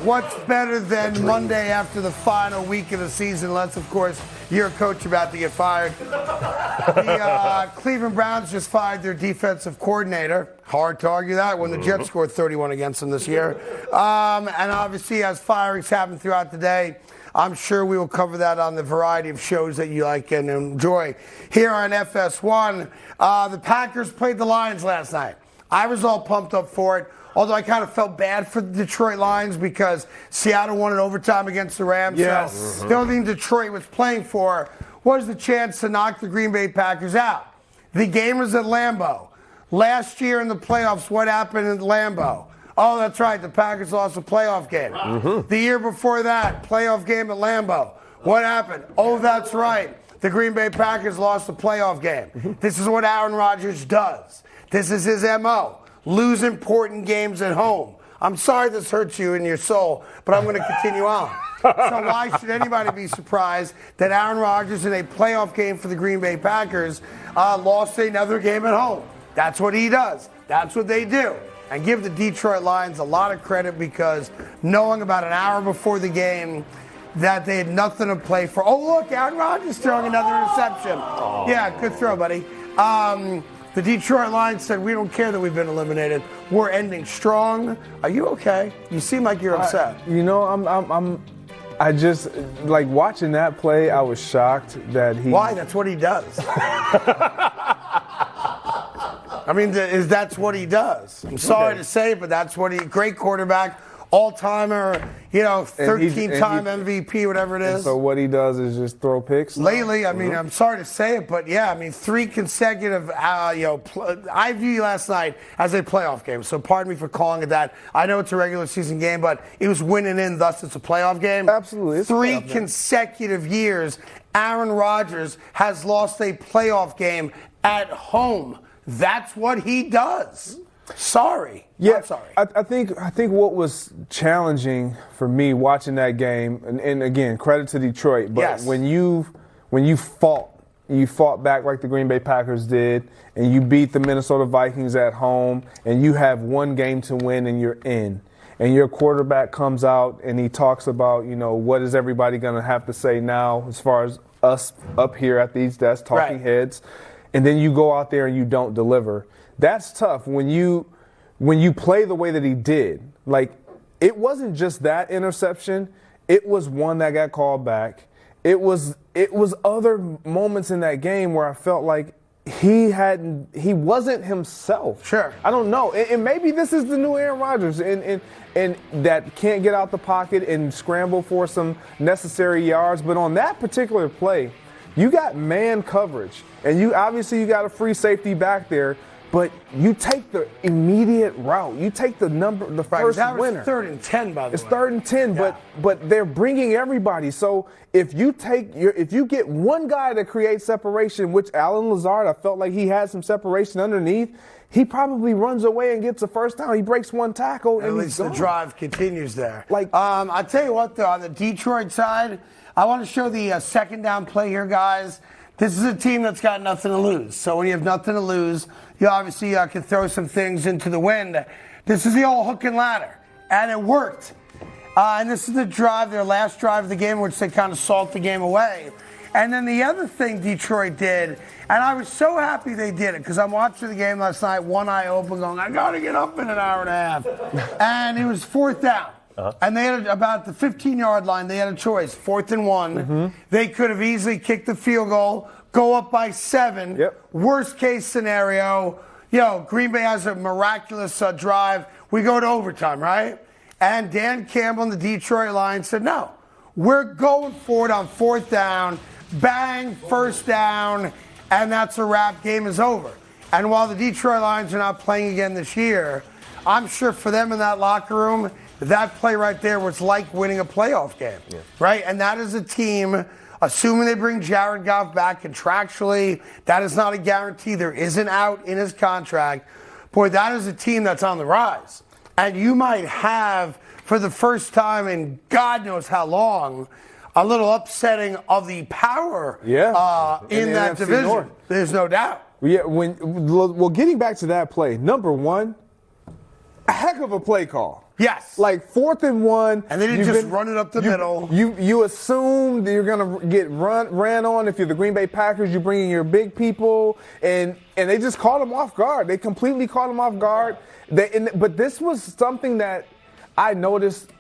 What's better than Monday after the final week of the season? Unless, of course, you're a coach about to get fired. The Cleveland Browns just fired their defensive coordinator. Hard to argue that when the Jets scored 31 against them this year. And obviously, as firings happen throughout the day, I'm sure we will cover that on the variety of shows that you like and enjoy. Here on FS1, the Packers played the Lions last night. I was all pumped up for it. Although I kind of felt bad for the Detroit Lions because Seattle won in overtime against the Rams. Yes. So the only thing Detroit was playing for was the chance to knock the Green Bay Packers out. The game was at Lambeau. Last year in the playoffs, what happened in Lambeau? Oh, that's right. The Packers lost a playoff game. The year before that, playoff game at Lambeau. What happened? Oh, that's right. The Green Bay Packers lost a playoff game. This is what Aaron Rodgers does. This is his MO. Lose important games at home. I'm sorry this hurts you in your soul, but I'm going to continue on. So why should anybody be surprised that Aaron Rodgers in a playoff game for the Green Bay Packers lost another game at home? That's what he does. That's what they do. And give the Detroit Lions a lot of credit because knowing about an hour before the game that they had nothing to play for. Oh, look, Aaron Rodgers throwing another interception. Yeah, good throw, buddy. The Detroit Lions said, we don't care that we've been eliminated. We're ending strong. Are you okay? You seem like you're upset. I just, like, watching that play, I was shocked that he... Why? That's what he does. I mean, that's what he does. I'm sorry to say, but that's what great quarterback, all-timer, 13-time MVP, whatever it is. So what he does is just throw picks? Lately, I mean, I'm sorry to say it, but yeah, I mean, 3 consecutive, I view last night as a playoff game, so pardon me for calling it that. I know it's a regular season game, but it was winning in, thus it's a playoff game. Absolutely. It's 3 consecutive years, Aaron Rodgers has lost a playoff game at home. That's what he does. Sorry. Yeah, I'm sorry. I think what was challenging for me watching that game, and again, credit to Detroit, but yes. when you fought back like the Green Bay Packers did, and you beat the Minnesota Vikings at home, and you have one game to win and you're in, and your quarterback comes out and he talks about, what is everybody going to have to say now as far as us up here at these desks, talking heads, and then you go out there and you don't deliver. That's tough when you play the way that he did. Like, it wasn't just that interception. It was one that got called back. It was other moments in that game where I felt like he wasn't himself. Sure. I don't know. And maybe this is the new Aaron Rodgers and that can't get out the pocket and scramble for some necessary yards. But on that particular play, you got man coverage. And you got a free safety back there. But you take the immediate route. You take the first winner. It's 3rd and 10, by the way. It's 3rd and 10, yeah. but they're bringing everybody. So if you get one guy to create separation, which Alan Lazard, I felt like he had some separation underneath, he probably runs away and gets a first down. He breaks one tackle, and at least the drive continues there. I tell you what, though, on the Detroit side, I want to show the second down play here, guys. This is a team that's got nothing to lose. So when you have nothing to lose, you obviously can throw some things into the wind. This is the old hook and ladder, and it worked. And this is the drive, their last drive of the game, in which they kind of salt the game away. And then the other thing Detroit did, and I was so happy they did it, because I'm watching the game last night, one eye open, going, I got to get up in an hour and a half. And it was 4th down. And they had about the 15-yard line. They had a choice, 4th and 1. They could have easily kicked the field goal, go up by 7. Yep. Worst case scenario, Green Bay has a miraculous drive. We go to overtime, right? And Dan Campbell and the Detroit Lions said, no, we're going for it on 4th down. Bang, first down, and that's a wrap. Game is over. And while the Detroit Lions are not playing again this year, I'm sure for them in that locker room, that play right there was like winning a playoff game, right? And that is a team, assuming they bring Jared Goff back contractually, that is not a guarantee. There is an out in his contract. Boy, that is a team that's on the rise. And you might have, for the first time in God knows how long, a little upsetting of the power in that NFC division. North. There's no doubt. Yeah, getting back to that play, number one, a heck of a play call. Yes. Like 4th and 1. And they didn't just run it up the middle. You assume that you're going to get ran on. If you're the Green Bay Packers, you bring in your big people. And they just caught them off guard. They completely caught them off guard. But this was something that I noticed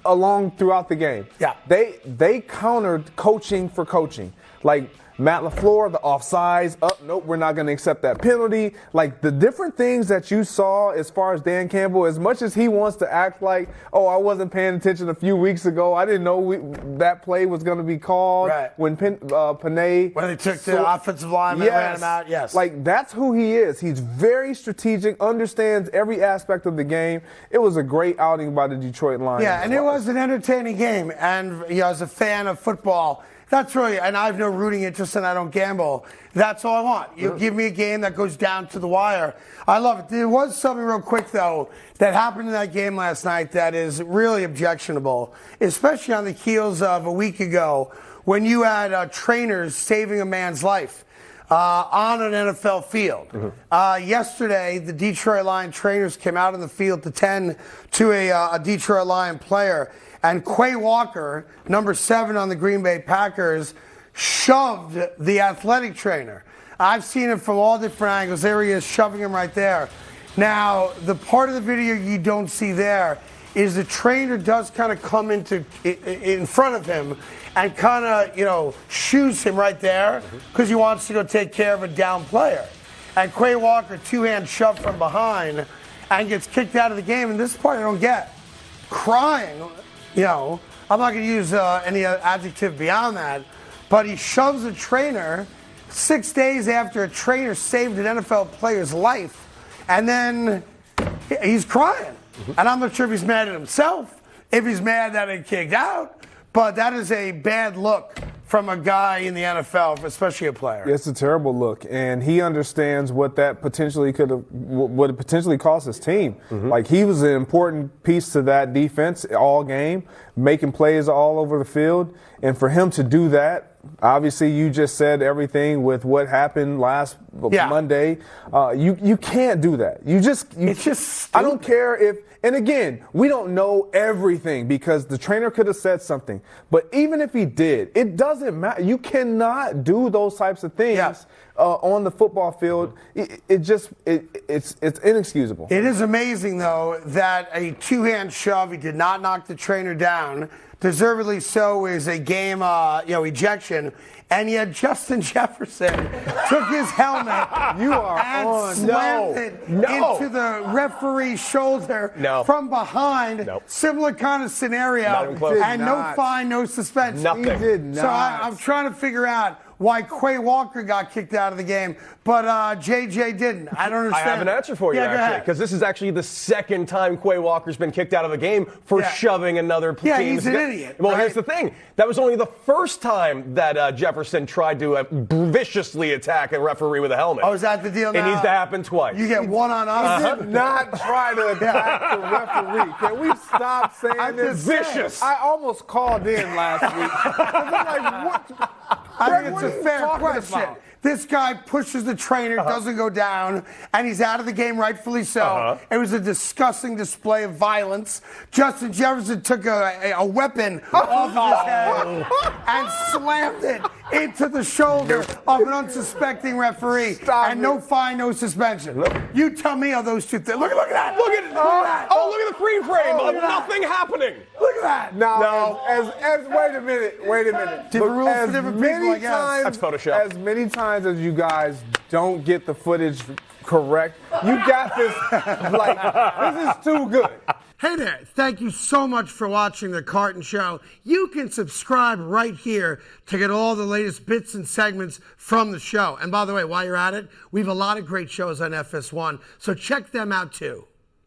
along throughout the game. Yeah. They countered coaching for coaching. Like Matt LaFleur, the offsides, nope, we're not going to accept that penalty. Like the different things that you saw as far as Dan Campbell, as much as he wants to act like, oh, I wasn't paying attention a few weeks ago. I didn't know that play was going to be called. Right. When Panay. When they took the offensive lineman and ran him out, yes. Like that's who he is. He's very strategic, understands every aspect of the game. It was a great outing by the Detroit Lions. Yeah, and it was an entertaining game. And as a fan of football, that's really, and I have no rooting interest and I don't gamble. That's all I want. You give me a game that goes down to the wire. I love it. There was something real quick, though, that happened in that game last night that is really objectionable, especially on the heels of a week ago when you had trainers saving a man's life on an NFL field. Yesterday, the Detroit Lions trainers came out on the field to tend to a Detroit Lion player. And Quay Walker, number 7 on the Green Bay Packers, shoved the athletic trainer. I've seen it from all different angles. There he is, shoving him right there. Now, the part of the video you don't see there is the trainer does kind of come in front of him and kind of, shoos him right there because he wants to go take care of a down player. And Quay Walker, 2-hand shove from behind and gets kicked out of the game. And this part I don't get. Crying. I'm not going to use any adjective beyond that, but he shoves a trainer 6 days after a trainer saved an NFL player's life, and then he's crying. And I'm not sure if he's mad at himself, if he's mad that he kicked out, but that is a bad look from a guy in the NFL, especially a player. It's a terrible look, and he understands what that potentially what it potentially cost his team. Like he was an important piece to that defense all game, making plays all over the field, and for him to do that, obviously you just said everything with what happened last Monday. You can't do that. It's just stupid. I don't care if. And again, we don't know everything because the trainer could have said something. But even if he did, it doesn't matter. You cannot do those types of things on the football field. It's inexcusable. It is amazing, though, that a 2-hand shove, he did not knock the trainer down. Deservedly so, is a game ejection. And yet Justin Jefferson took his helmet and slammed it into the referee's shoulder from behind. Similar kind of scenario. And no fine, no suspension. Nothing. He did not. So I'm trying to figure out why Quay Walker got kicked out of the game, but JJ didn't. I don't understand. I have an answer for you, actually, because this is actually the second time Quay Walker's been kicked out of a game for shoving another team. Yeah, he's an idiot. Well, here's the thing. That was only the first time that Jefferson tried to viciously attack a referee with a helmet. Oh, is that the deal now? It needs to happen twice. You get one on us. He did not try to attack the referee. Can we stop saying this? Vicious. I almost called in last week. I'm like, what? I think it's a fair question. This guy pushes the trainer, doesn't go down, and he's out of the game, rightfully so. It was a disgusting display of violence. Justin Jefferson took a weapon off of his head and slammed it into the shoulder of an unsuspecting referee. And no fine, no suspension. You tell me how those two things. Look at that. Look at that. Oh, look at the free frame of nothing happening. Look at that. No. As wait a minute. Different rules for different people, I guess. That's Photoshop. As many times as you guys don't get the footage correct, you got this. This is too good. Hey there, thank you so much for watching The Carton Show. You can subscribe right here to get all the latest bits and segments from the show. And by the way, while you're at it, we have a lot of great shows on FS1, so check them out too.